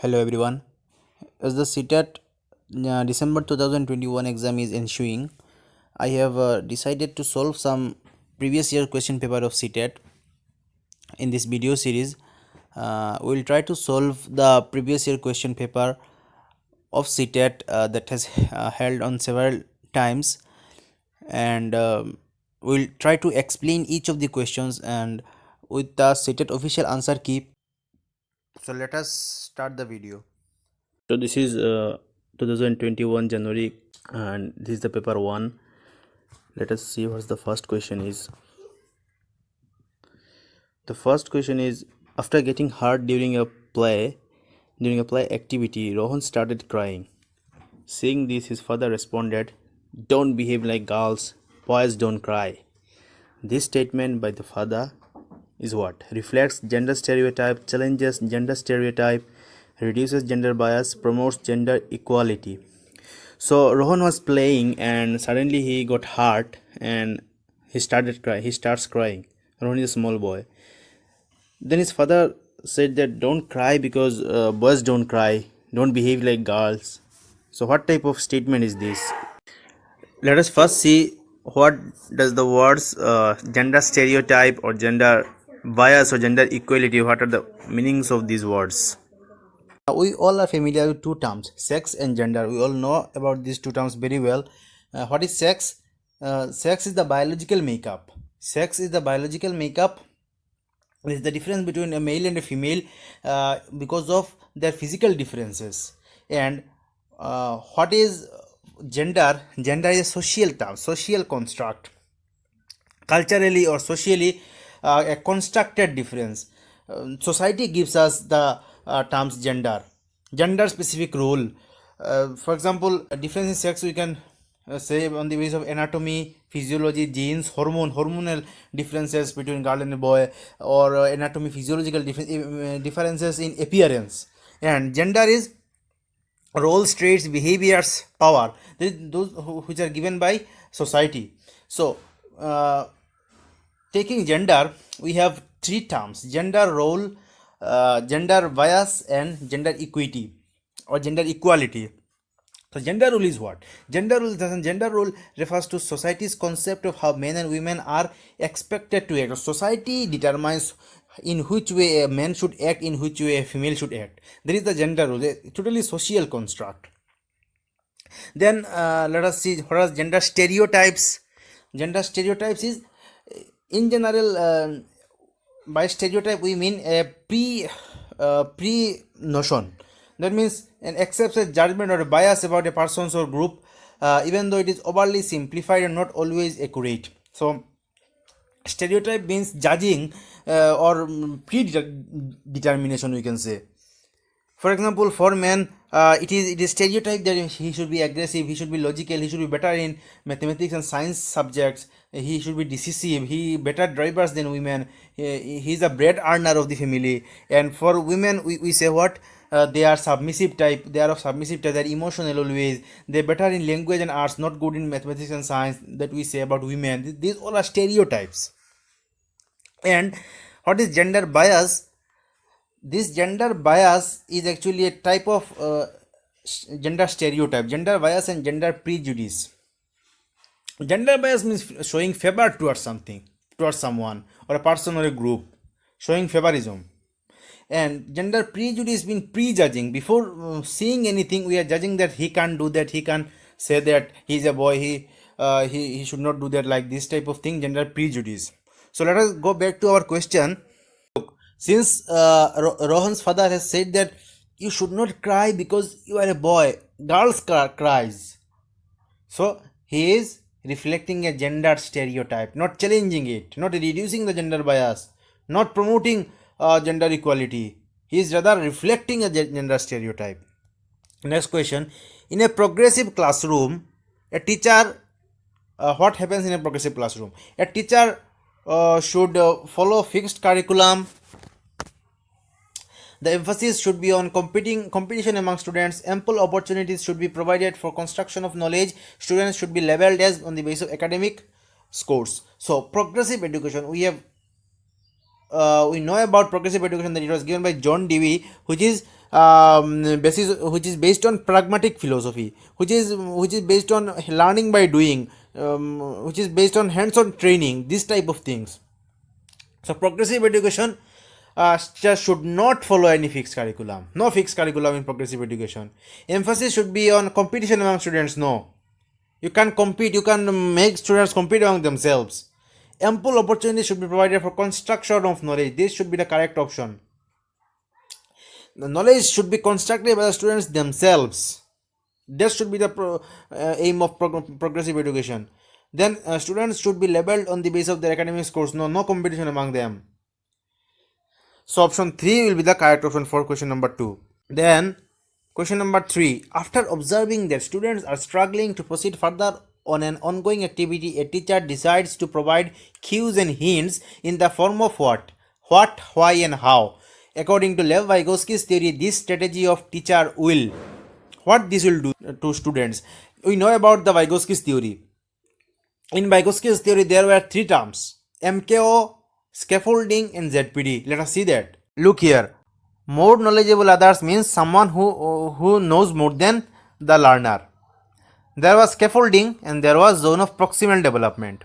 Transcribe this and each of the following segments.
Hello everyone. As the CTET December 2021 exam is ensuing, I have decided to solve some previous year question paper of CTET. In this video series, we will try to solve the previous year question paper of CTET that has held on several times, and we'll try to explain each of the questions and with the CTET official answer key. So let us start the video. So this is 2021 January and this is the paper 1. Let us see what the first question is. The first question is, after getting hurt during a play activity, Rohan started crying. Seeing this, his father responded, "Don't behave like girls, boys don't cry." This statement by the father is what? Reflects gender stereotype, challenges gender stereotype, reduces gender bias, promotes gender equality. So Rohan was playing and suddenly he got hurt and he starts crying. Rohan is a small boy. Then his father said that don't cry because boys don't cry, don't behave like girls. So what type of statement is this? Let us first see what does the words gender stereotype or gender bias or gender equality, what are the meanings of these words. We all are familiar with two terms, sex and gender. We all know about these two terms very well. What is sex? Sex is the biological makeup. Sex is the biological makeup. It is the difference between a male and a female because of their physical differences. And what is gender? Gender is a social term, social construct. Culturally or socially, a constructed difference. Society gives us the terms gender specific role. For example, a difference in sex we can say on the basis of anatomy, physiology, genes, hormonal differences between girl and boy, or anatomy, physiological differences in appearance. And gender is roles, traits, behaviors, power, those which are given by society. So taking gender, we have three terms: gender role, gender bias, and gender equity or gender equality. So gender role is what? Gender role refers to society's concept of how men and women are expected to act. Society determines in which way a man should act, in which way a female should act. There is the gender role, a totally social construct. Then let us see what are gender stereotypes. Gender stereotypes is, in general, by stereotype we mean a pre notion. That means an accepted judgment or a bias about a person or group, even though it is overly simplified and not always accurate. So stereotype means judging or predetermination, we can say. For example, for men, it is stereotype that he should be aggressive, he should be logical, he should be better in mathematics and science subjects, he should be decisive, he better drivers than women, he is a bread earner of the family. And for women, we say what? They are submissive type, they are of submissive type, they are emotional always, they better in language and arts, not good in mathematics and science, that we say about women. These all are stereotypes. And what is gender bias? This gender bias is actually a type of gender stereotype, gender bias and gender prejudice. Gender bias means showing favor towards something, towards someone or a person or a group, showing favorism. And gender prejudice means prejudging. Before seeing anything, we are judging that he can't do that, he can't say that, he's a boy, he should not do that, like this type of thing, gender prejudice. So let us go back to our question. Since Rohan's father has said that you should not cry because you are a boy, girls cries. So he is reflecting a gender stereotype, not challenging it, not reducing the gender bias, not promoting gender equality. He is rather reflecting a gender stereotype. Next question. In a progressive classroom, a teacher, what happens in a progressive classroom? A teacher should follow fixed curriculum. The emphasis should be on competition among students. Ample opportunities should be provided for construction of knowledge. Students should be leveled as on the basis of academic scores. So progressive education, we have we know about progressive education that it was given by John Dewey, which is basis, which is based on pragmatic philosophy, which is based on learning by doing, which is based on hands-on training, this type of things. So progressive education just should not follow any fixed curriculum. No fixed curriculum in progressive education. Emphasis should be on competition among students. No, you can compete. You can make students compete among themselves. Ample opportunity should be provided for construction of knowledge. This should be the correct option. The knowledge should be constructed by the students themselves. That should be the aim of progressive education. Then students should be labeled on the basis of their academic scores. No competition among them. So option 3 will be the correct option for question number 2. Then question number 3. After observing that students are struggling to proceed further on an ongoing activity, a teacher decides to provide cues and hints in the form of what, why and how. According to Lev Vygotsky's theory, this strategy of teacher will, what this will do to students. We know about the Vygotsky's theory. In Vygotsky's theory, there were 3 terms: MKO, scaffolding and ZPD. Let us see that. Look here. More knowledgeable others means someone who knows more than the learner. There was scaffolding and there was zone of proximal development.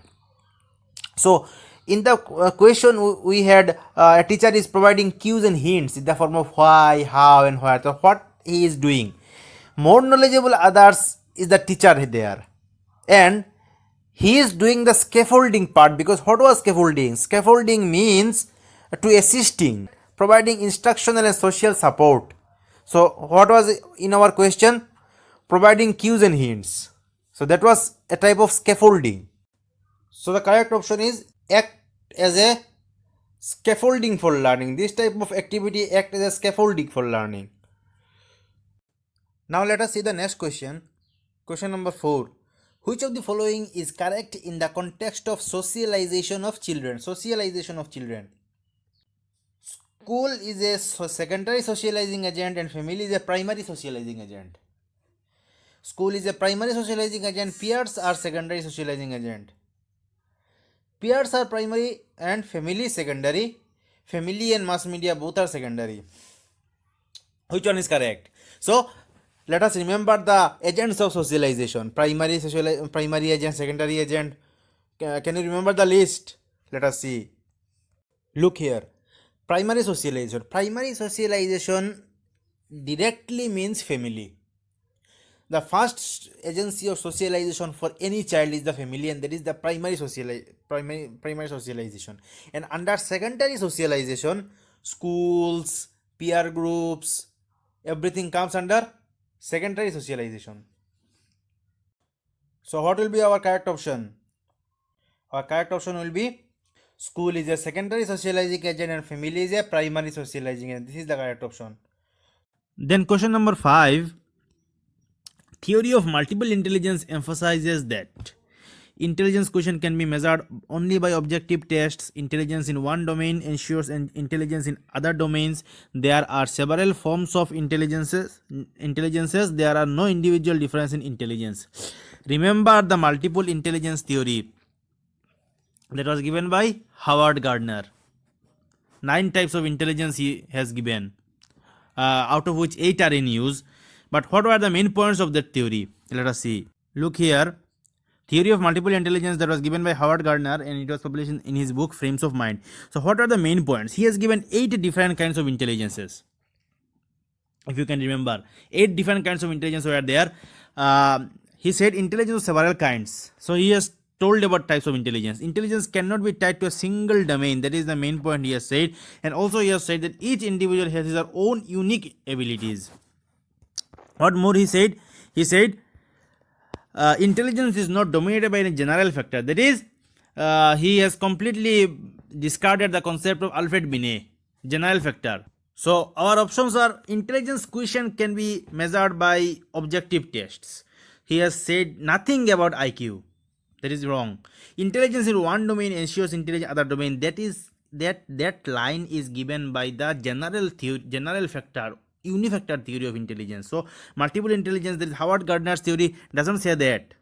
So in the question we had a teacher is providing cues and hints in the form of why, how and where. So what he is doing. More knowledgeable others is the teacher there, and he is doing the scaffolding part. Because what was scaffolding? Scaffolding means to assisting, providing instructional and social support. So what was in our question? Providing cues and hints. So that was a type of scaffolding. So the correct option is act as a scaffolding for learning. This type of activity act as a scaffolding for learning. Now let us see the next question. Question number 4. Which of the following is correct in the context of socialization of children? Socialization of children. School is a secondary socializing agent and family is a primary socializing agent. School is a primary socializing agent. Peers are secondary socializing agent. Peers are primary and family secondary. Family and mass media both are secondary. Which one is correct? So let us remember the agents of socialization. Primary agent, secondary agent. Can you remember the list? Let us see. Look here. Primary socialization. Primary socialization directly means family. The first agency of socialization for any child is the family, and that is the primary socialization. And under secondary socialization, schools, peer groups, everything comes under secondary socialization. So what will be our correct option? Our correct option will be school is a secondary socializing agent and family is a primary socializing agent. This is the correct option. Then question number 5. Theory of multiple intelligence emphasizes that intelligence quotient can be measured only by objective tests. Intelligence in one domain ensures intelligence in other domains. There are several forms of intelligences. There are no individual difference in intelligence. Remember the multiple intelligence theory that was given by Howard Gardner. 9 types of intelligence he has given, out of which 8 are in use. But what were the main points of that theory? Let us see. Look here. Theory of multiple intelligence that was given by Howard Gardner, and it was published in his book Frames of Mind. So what are the main points? He has given 8 different kinds of intelligences. If you can remember, 8 different kinds of intelligence were there. He said intelligence of several kinds. So he has told about types of intelligence. Intelligence cannot be tied to a single domain. That is the main point he has said. And also he has said that each individual has his own unique abilities. What more he said? He said intelligence is not dominated by any general factor. That is, he has completely discarded the concept of Alfred Binet, general factor. So our options are intelligence quotient can be measured by objective tests. He has said nothing about IQ. That is wrong. Intelligence in one domain ensures intelligence in other domain. That is that line is given by the general factor, unifactor theory of intelligence. So multiple intelligence, that is Howard Gardner's theory, doesn't say that.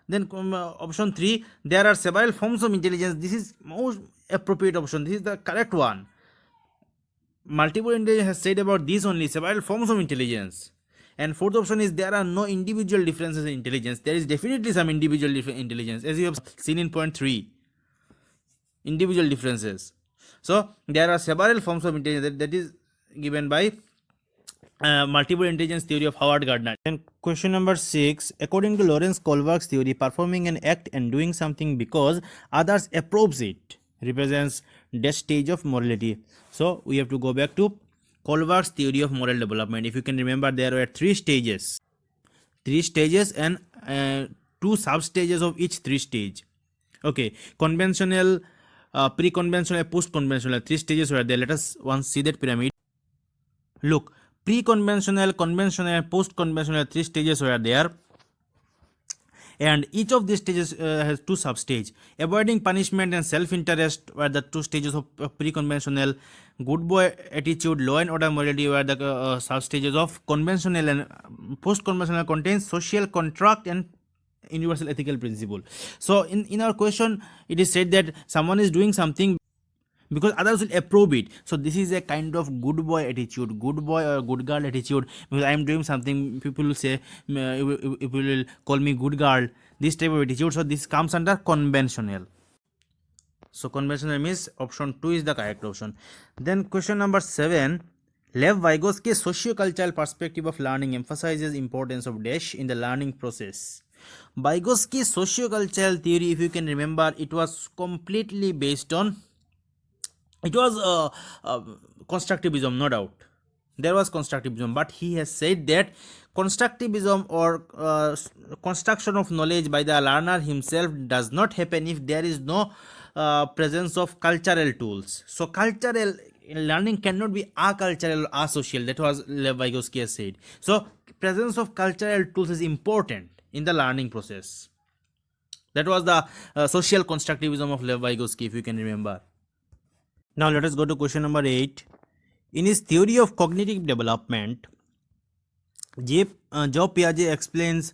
Then option 3, there are several forms of intelligence. This is most appropriate option. This is the correct one. multiple intelligence has said about these only several forms of intelligence. And fourth option is there are no individual differences in intelligence. There is definitely some individual intelligence, as you have seen in point 3, individual differences. So there are several forms of intelligence that is given by multiple intelligence theory of Howard Gardner. And question number 6, according to Lawrence Kohlberg's theory, performing an act and doing something because others approves it represents that stage of morality. So we have to go back to Kohlberg's theory of moral development. If you can remember, there were three stages and two sub stages of each three stage. Okay, conventional, pre-conventional, post-conventional, three stages were there. Let us once see that pyramid. Look, pre-conventional, conventional, post-conventional, three stages were there, and each of these stages has two sub-stage. Avoiding punishment and self-interest were the two stages of pre-conventional. Good boy attitude, law and order morality were the sub-stages of conventional, and post-conventional contains social contract and universal ethical principle. So in our question, it is said that someone is doing something because others will approve it. So this is a kind of good boy attitude, good boy or good girl attitude. Because I am doing something, people will say, people will call me good girl, this type of attitude. So this comes under conventional. So conventional means option 2 is the correct option. Then question number 7, Lev Vygotsky's socio-cultural perspective of learning emphasizes importance of dash in the learning process. Vygotsky's socio-cultural theory, if you can remember, it was completely based on, it was constructivism, no doubt. There was constructivism, but he has said that constructivism or construction of knowledge by the learner himself does not happen if there is no presence of cultural tools. So cultural learning cannot be acultural or asocial. That was Lev Vygotsky has said. So presence of cultural tools is important in the learning process. That was the social constructivism of Lev Vygotsky, if you can remember. Now let us go to question number 8. In his theory of cognitive development, Joe Piaget explains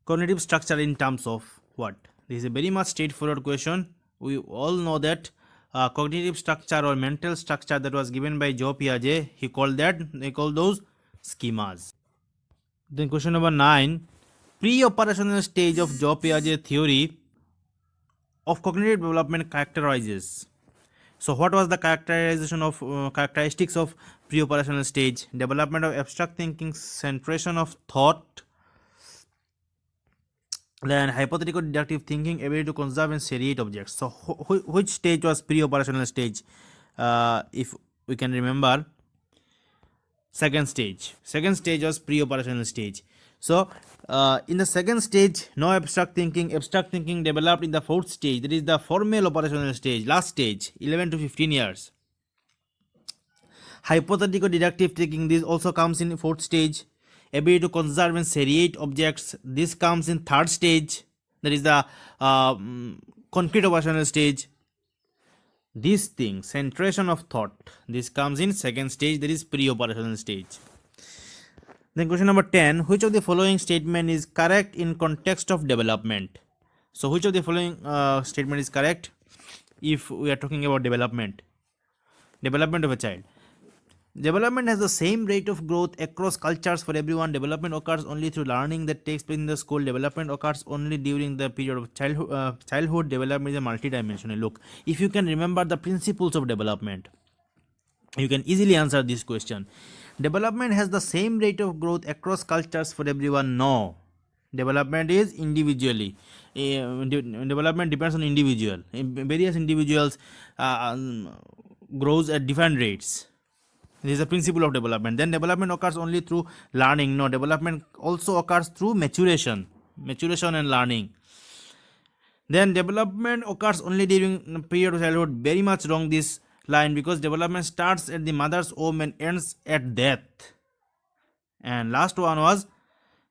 cognitive structure in terms of what? This is a very much straightforward question. We all know that cognitive structure or mental structure that was given by Joe Piaget, he called those schemas. Then question number 9, pre-operational stage of Joe Piaget theory of cognitive development characterizes. So what was the characterization of characteristics of pre-operational stage? Development of abstract thinking, centration of thought, then hypothetical deductive thinking, ability to conserve and seriate objects. So which stage was pre-operational stage? If we can remember, second stage was pre-operational stage. So in the second stage, no abstract thinking developed in the fourth stage, that is the formal operational stage, last stage, 11 to 15 years. Hypothetical deductive thinking, this also comes in fourth stage. Ability to conserve and seriate objects, this comes in third stage, that is the concrete operational stage. This thing, centration of thought, this comes in second stage, that is pre-operational stage. Then question number 10, which of the following statement is correct in context of development? So which of the following statement is correct if we are talking about development of a child? Development has the same rate of growth across cultures for everyone. Development occurs only through learning that takes place in the school. Development occurs only during the period of childhood. Development is a multidimensional. Look, if you can remember the principles of development, you can easily answer this question. Development has the same rate of growth across cultures for everyone. No. Development is individually. Development depends on individual. Various individuals grows at different rates. This is a principle of development. Then development occurs only through learning. No, development also occurs through maturation and learning. Then development occurs only during the period of childhood. Very much wrong this line, because development starts at the mother's womb and ends at death. And last one was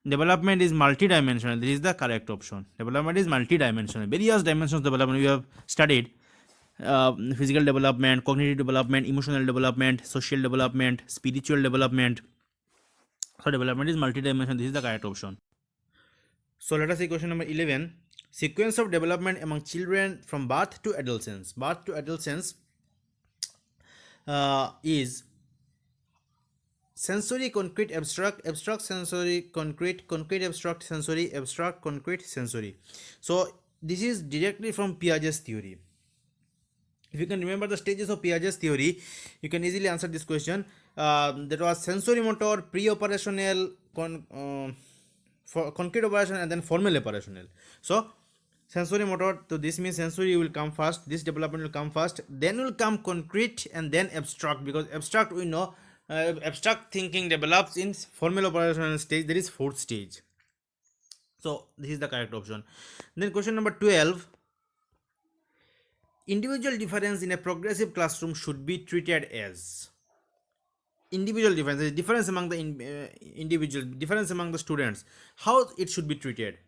development is multidimensional. This is the correct option. Development is multidimensional. Various dimensions of development we have studied. Physical development, cognitive development, emotional development, social development, spiritual development. So development is multidimensional. This is the correct option. So let us see question number 11. Sequence of development among children from birth to adolescence. Birth to adolescence is sensory, concrete, abstract, abstract, sensory, concrete, concrete, abstract, sensory, abstract, concrete, sensory. So this is directly from Piaget's theory. If you can remember the stages of Piaget's theory, you can easily answer this question. That was sensory motor, pre-operational, for concrete operation, and then formal operational. So sensory motor, so this means sensory will come first, this development will come first, then will come concrete, and then abstract, because abstract we know, abstract thinking develops in formal operational stage, there is fourth stage. So this is the correct option. Then question number 12, individual difference in a progressive classroom should be treated as. Individual difference, the difference among the individuals, difference among the students, how it should be treated.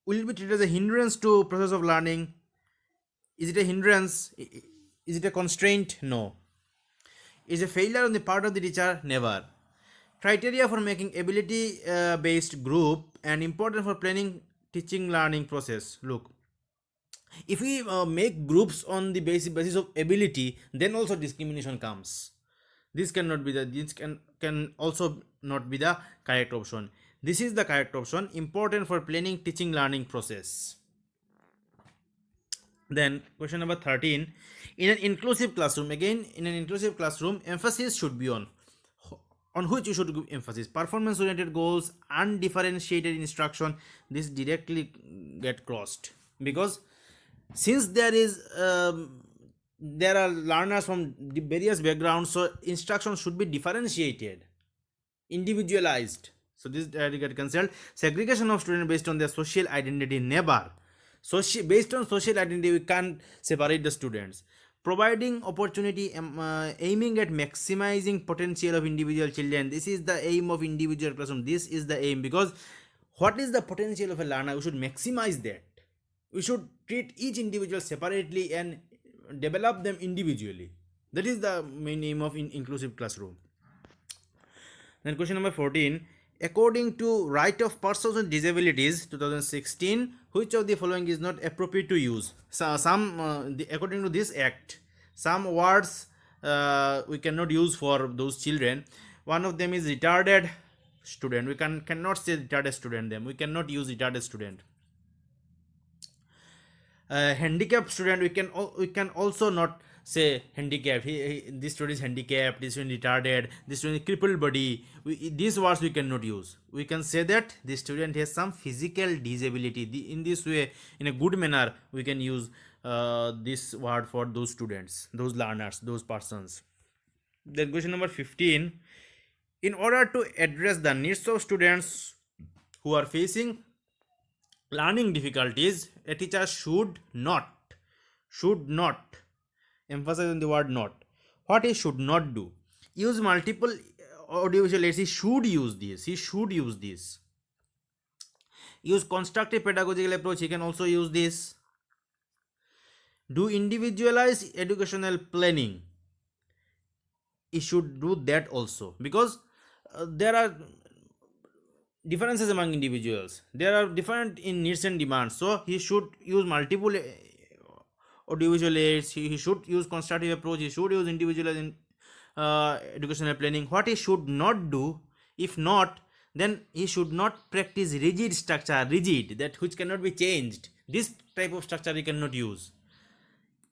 Will it be treated as a hindrance to process of learning? Is it a hindrance? Is it a constraint? No. Is a failure on the part of the teacher? Never. Criteria for making ability based group and important for planning teaching learning process. Look, if we make groups on the basis of ability, then also discrimination comes. This cannot be this can also not be the correct option. This is the correct option, important for planning teaching learning process. Then question number 13, in an inclusive classroom, again in an inclusive classroom, emphasis should be on which you should give emphasis. Performance oriented goals, undifferentiated instruction, this directly get crossed, because since there are learners from the various backgrounds, so instruction should be differentiated, individualized. So this get cancelled. Segregation of students based on their social identity, never. Based on social identity, we can't separate the students. Providing opportunity, aiming at maximizing potential of individual children, this is the aim of individual classroom. This is the aim, because what is the potential of a learner? We should maximize that. We should treat each individual separately and develop them individually. That is the main aim of inclusive classroom. Then question number 14, according to Right of Persons with Disabilities 2016, which of the following is not appropriate to use? So according to this act, some words we cannot use for those children. One of them is retarded student. We cannot say retarded student. Them we cannot use retarded student. Handicapped student, we can also not say handicapped. This student is handicapped, this student is retarded, this student is crippled body. These words we cannot use. We can say that this student has some physical disability. In this way, in a good manner, we can use this word for those students, those learners, those persons. Then question number 15, in order to address the needs of students who are facing learning difficulties, a teacher should not, emphasize on the word not. What he should not do? Use multiple audiovisual aids. He should use this. Use constructive pedagogical approach. He can also use this. Do individualized educational planning. He should do that also, because there are differences among individuals. There are different in needs and demands. So he should use multiple audiovisual aids. He should use constructive approach. He should use individualized educational planning. What he should not do, if not, then he should not practice rigid structure, that which cannot be changed. This type of structure he cannot use.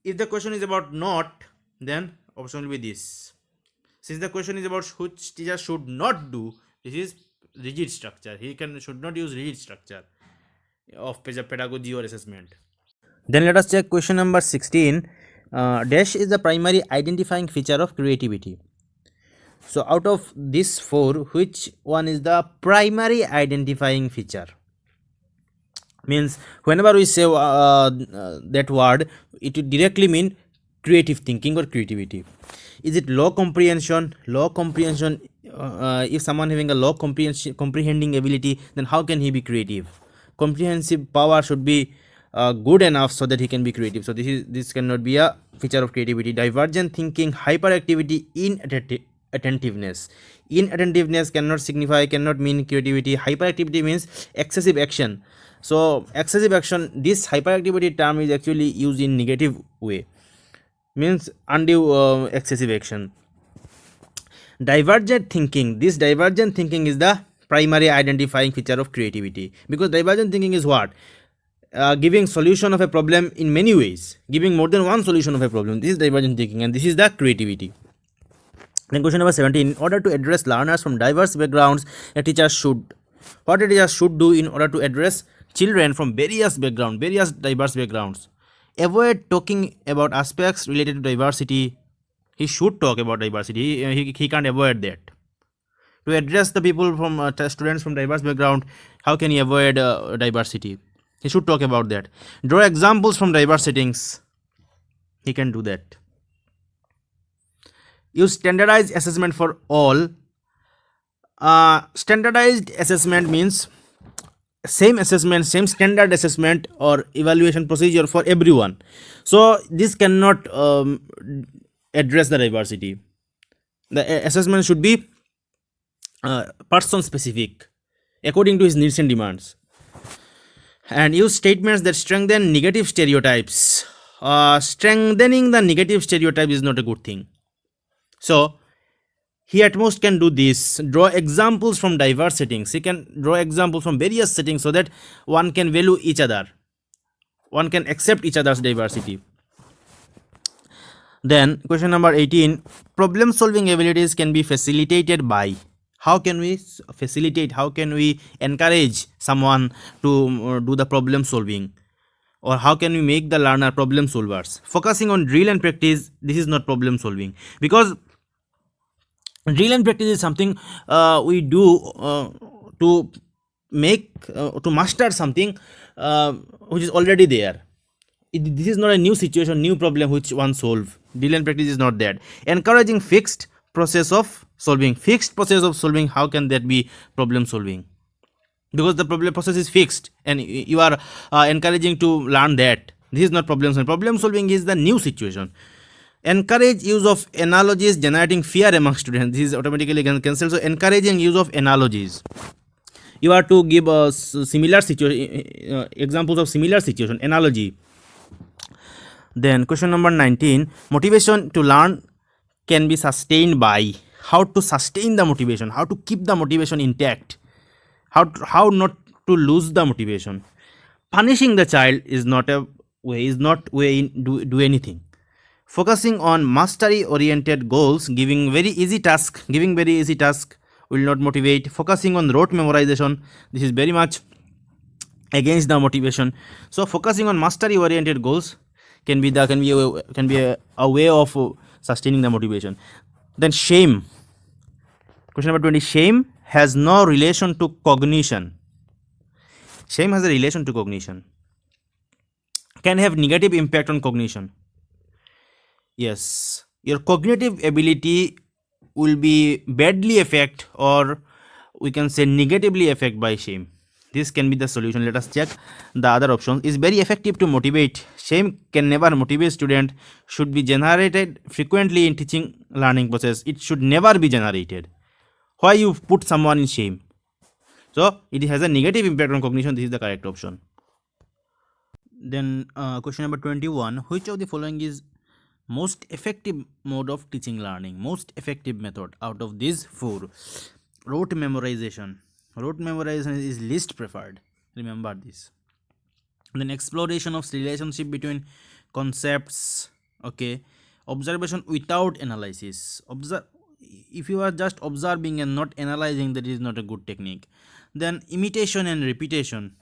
If the question is about not, then option will be this. Since the question is about which teacher should not do, this is rigid structure. He should not use rigid structure of pedagogy or assessment. Then let us check question number 16. Dash is the primary identifying feature of creativity. So out of these four, which one is the primary identifying feature? Means whenever we say that word, it will directly mean creative thinking or creativity. Is it low comprehension? If someone having a low comprehending ability, then how can he be creative? Comprehensive power should be good enough so that he can be creative. So this cannot be a feature of creativity. Divergent thinking, hyperactivity, inattentiveness. Inattentiveness cannot mean creativity. Hyperactivity means excessive action. So excessive action, this hyperactivity term is actually used in negative way, means undue excessive action. Divergent thinking. This divergent thinking is the primary identifying feature of creativity, because divergent thinking is what? Giving solution of a problem in many ways, giving more than one solution of a problem. This is divergent thinking, and this is the creativity. Then question number 17. In order to address learners from diverse backgrounds, a teacher should, what a teacher should do in order to address children from various backgrounds, various diverse backgrounds? Avoid talking about aspects related to diversity. He should talk about diversity. He can't avoid that. To address the people from students from diverse background, how can he avoid diversity? He should talk about that. Draw examples from diverse settings. He can do that. Use standardized assessment for all. Standardized assessment means same assessment, same standard assessment or evaluation procedure for everyone. So this cannot address the diversity. The assessment should be person specific, according to his needs and demands. And use statements that strengthen negative stereotypes. Strengthening the negative stereotype is not a good thing. So he at most can do this. Draw examples from diverse settings. He can draw examples from various settings so that one can value each other, one can accept each other's diversity. Then question number 18. Problem solving abilities can be facilitated by. How can we facilitate, how can we encourage someone to do the problem solving, or how can we make the learner problem solvers? Focusing on drill and practice. This is not problem solving, because drill and practice is something we do to make to master something which is already there. This is not a new situation, new problem which one solve. Drill and practice is not that. Encouraging fixed process of solving. Fixed process of solving, how can that be problem solving? Because the problem process is fixed and you are encouraging to learn that. This is not problem solving. Problem solving is the new situation. Encourage use of analogies generating fear among students. This is automatically cancelled. So encouraging use of analogies. You are to give a similar situation, examples of similar situation, analogy. Then question number 19. Motivation to learn can be sustained by. How to sustain the motivation, how to keep the motivation intact, how not to lose the motivation. Punishing the child is not a way, is not way in do anything. Focusing on mastery oriented goals, giving very easy task will not motivate. Focusing on rote memorization, this is very much against the motivation. So focusing on mastery oriented goals can be a way of sustaining the motivation. Then shame. Question number 20. Shame has no relation to cognition. Shame has a relation to cognition. Can have negative impact on cognition. Yes, your cognitive ability will be badly affected, or we can say negatively affected by shame. This can be the solution. Let us check the other options. Is very effective to motivate. Shame can never motivate student. Should be generated frequently in teaching learning process. It should never be generated. Why you put someone in shame? So it has a negative impact on cognition. This is the correct option. Then question number 21. Which of the following is most effective mode of teaching learning? Most effective method out of these four. Rote memorization. Rote memorization is least preferred. Remember this. Then exploration of relationship between concepts. Okay. Observation without analysis. If you are just observing and not analyzing, that is not a good technique. Then imitation and repetition.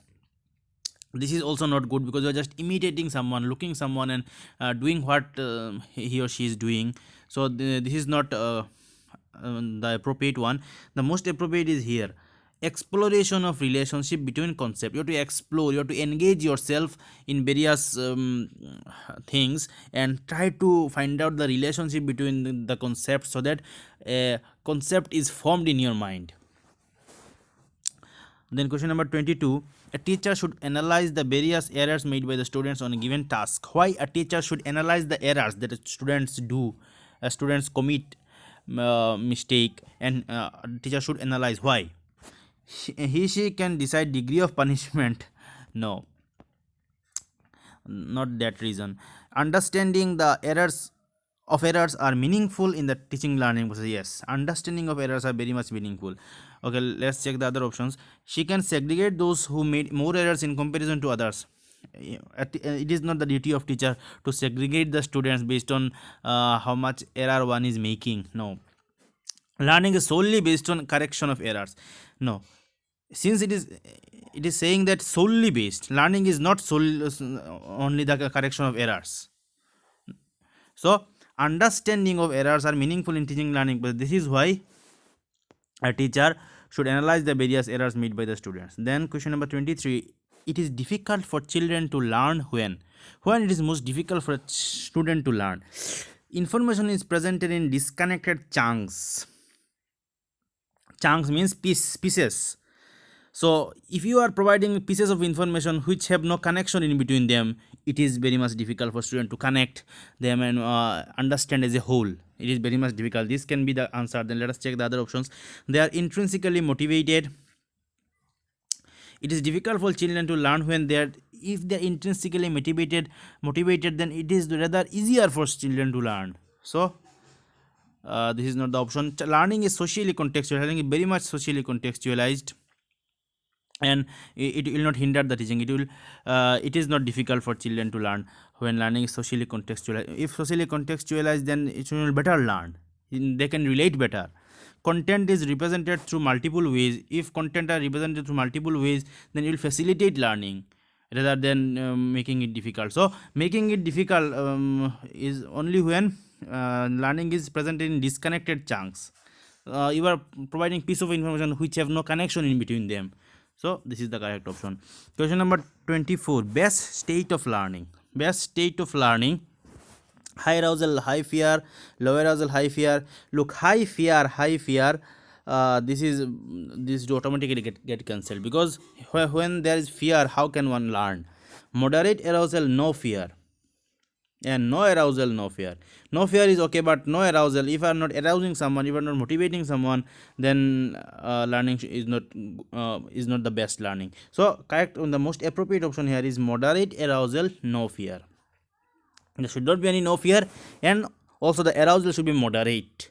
This is also not good, because you are just imitating someone, looking someone and doing what he or she is doing. So this is not the appropriate one. The most appropriate is here. Exploration of relationship between concept. You have to explore, you have to engage yourself in various things and try to find out the relationship between the concepts, so that a concept is formed in your mind. Then question number 22. A teacher should analyze the various errors made by the students on a given task. Why a teacher should analyze the errors that students do? Students commit mistake, and teacher should analyze why. She can decide degree of punishment. No, not that reason. Understanding the errors of errors are meaningful in the teaching learning process. Yes, understanding of errors are very much meaningful. Okay, let's check the other options. She can segregate those who made more errors in comparison to others. It is not the duty of teacher to segregate the students based on how much error one is making. No, learning is solely based on correction of errors. No, since it is saying that solely based, learning is not solely only the correction of errors. So understanding of errors are meaningful in teaching learning, but this is why a teacher should analyze the various errors made by the students. Then question number 23, it is difficult for children to learn when it is most difficult for a student to learn. Information is presented in disconnected chunks. Chunks means pieces. So if you are providing pieces of information which have no connection in between them, it is very much difficult for student to connect them and understand as a whole. It is very much difficult. This can be the answer. Then let us check the other options. They are intrinsically motivated. It is difficult for children to learn when they are, if they are intrinsically motivated, then it is rather easier for children to learn. So this is not the option. Learning is socially contextual. Learning is very much socially contextualized, and it will not hinder the teaching. It is not difficult for children to learn when learning is socially contextualized. If socially contextualized, then it will better learn. They can relate better. Content is represented through multiple ways. If content are represented through multiple ways, then it will facilitate learning rather than making it difficult. So making it difficult is only when learning is presented in disconnected chunks. You are providing piece of information which have no connection in between them. So this is the correct option. Question number 24, best state of learning. Best state of learning: high arousal, high fear, low arousal, high fear. Look, high fear, this do automatically get cancelled, because when there is fear, how can one learn? Moderate arousal, no fear, and no arousal, no fear. No fear is okay, but no arousal. If you are not arousing someone, if you are not motivating someone, then learning is not the best learning. So correct, the most appropriate option here is moderate arousal, no fear. There should not be any no fear, and also the arousal should be moderate,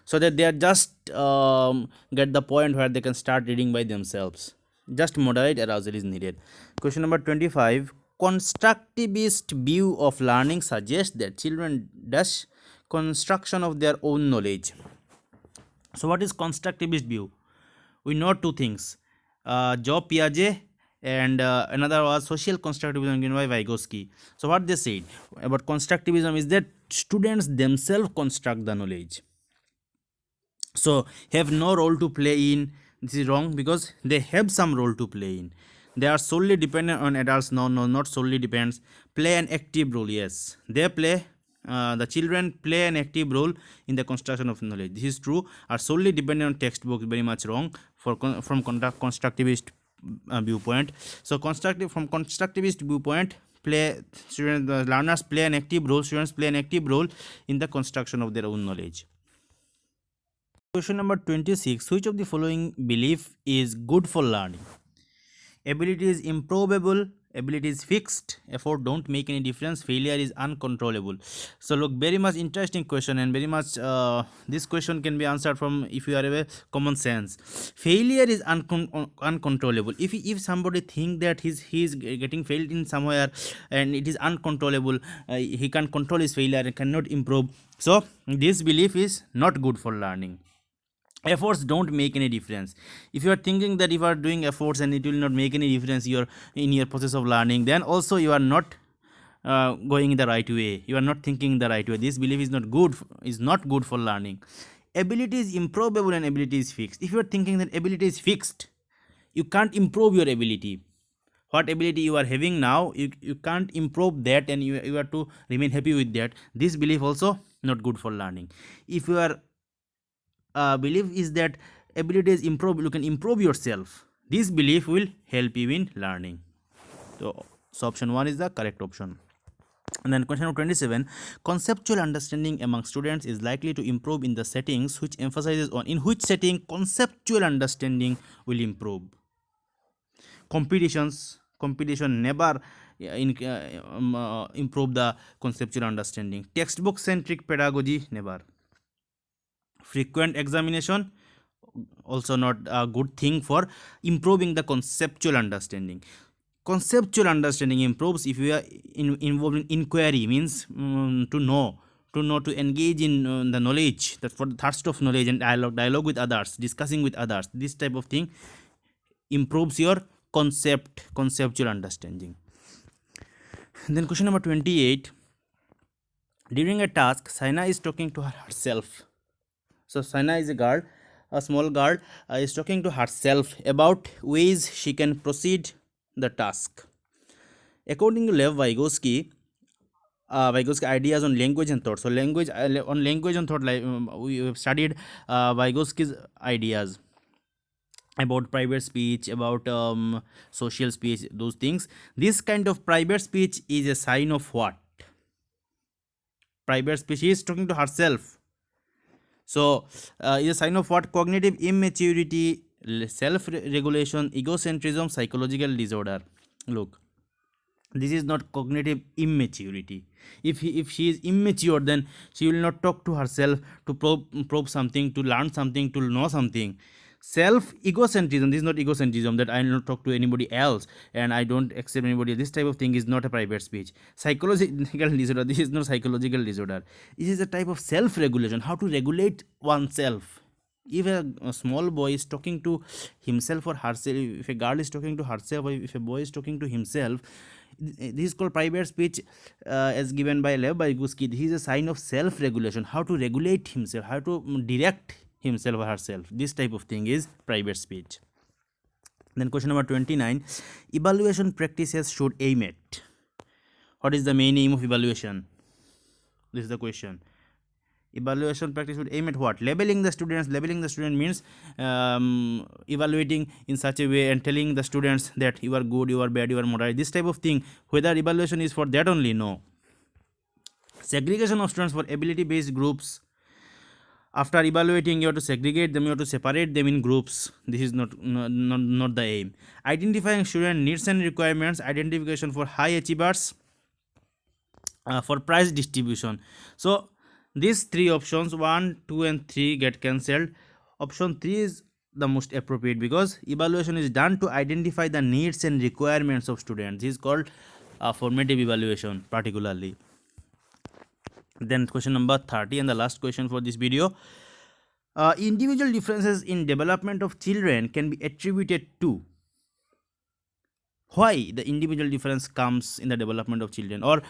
so that they are just get the point where they can start reading by themselves. Just moderate arousal is needed. Question number 25, constructivist view of learning suggests that children dash construction of their own knowledge. So what is constructivist view? We know two things, Job Piaget, and another was social constructivism given by Vygotsky. So what they said about constructivism is that students themselves construct the knowledge, so have no role to play in. This is wrong, because they have some role to play in. They are solely dependent on adults. No, not solely depends. Play an active role. Yes, they play, the children play an active role in the construction of knowledge. This is true. Are solely dependent on textbooks, very much wrong from constructivist viewpoint. So from constructivist viewpoint, learners play an active role, students play an active role in the construction of their own knowledge. Question number 26, which of the following belief is good for learning? Ability is improbable, ability is fixed, effort don't make any difference, failure is uncontrollable. So look, very much interesting question, and very much this question can be answered from, if you are a common sense. Failure is uncontrollable. If somebody think that he is getting failed in somewhere, and it is uncontrollable, he can't control his failure and cannot improve, so this belief is not good for learning. Efforts don't make any difference. If you are thinking that if you are doing efforts and it will not make any difference in your process of learning, then also you are not going in the right way. You are not thinking in the right way. This belief is not good for learning. Ability is improbable and ability is fixed. If you are thinking that ability is fixed, you can't improve your ability. What ability you are having now, you can't improve that, and you have to remain happy with that. This belief also not good for learning. If you are belief is that ability is improve, you can improve yourself, this belief will help you in learning. So option 1 is the correct option. And then question number 27, conceptual understanding among students is likely to improve in the settings which emphasizes on, in which setting conceptual understanding will improve? Competition never improve the conceptual understanding. Textbook centric pedagogy, never. Frequent examination, also not a good thing for improving the conceptual understanding. Conceptual understanding improves if you are involved in inquiry, means to know, to engage in the knowledge, that for the thirst of knowledge, and dialogue with others, discussing with others. This type of thing improves your conceptual understanding. Then question number 28. During a task, Saina is talking to herself. So Saina is a girl, a small girl, is talking to herself about ways she can proceed the task. According to Lev Vygotsky, ideas on language and thought. So language and thought, we have studied Vygotsky's ideas about private speech, about social speech, those things. This kind of private speech is a sign of what? Private speech is talking to herself. So is a sign of what? Cognitive immaturity, self-regulation, egocentrism, psychological disorder. Look, this is not cognitive immaturity. If she is immature, then she will not talk to herself to probe something, to learn something, to know something. Self egocentrism, this is not egocentrism, that I will not talk to anybody else and I don't accept anybody. This type of thing is not a private speech. Psychological disorder, this is not psychological disorder. This is a type of self-regulation, how to regulate oneself. If a small boy is talking to himself or herself, if a girl is talking to herself, or if a boy is talking to himself, this is called private speech, as given by Lev Vygotsky. This is a sign of self-regulation, how to regulate himself, how to direct himself or herself. This type of thing is private speech. Then question number 29. Evaluation practices should aim at. What is the main aim of evaluation? This is the question. Evaluation practice should aim at what? Labeling the students. Labeling the student means evaluating in such a way and telling the students that you are good, you are bad, you are moderate. This type of thing. Whether evaluation is for that only? No. Segregation of students for ability based groups. After evaluating, you have to segregate them, you have to separate them in groups. This is not the aim. Identifying student needs and requirements. Identification for high achievers. For prize distribution. So these three options, 1, 2 and 3, get cancelled. Option 3 is the most appropriate, because evaluation is done to identify the needs and requirements of students. This is called formative evaluation particularly. Then question number 30 and the last question for this video. Individual differences in development of children can be attributed to. Why the individual difference comes in the development of children, or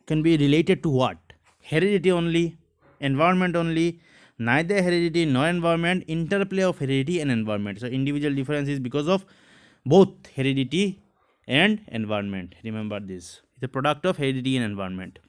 can be related to what? Heredity only, environment only, neither heredity nor environment, interplay of heredity and environment. So individual difference is because of both heredity and environment. Remember this, it's a product of heredity and environment.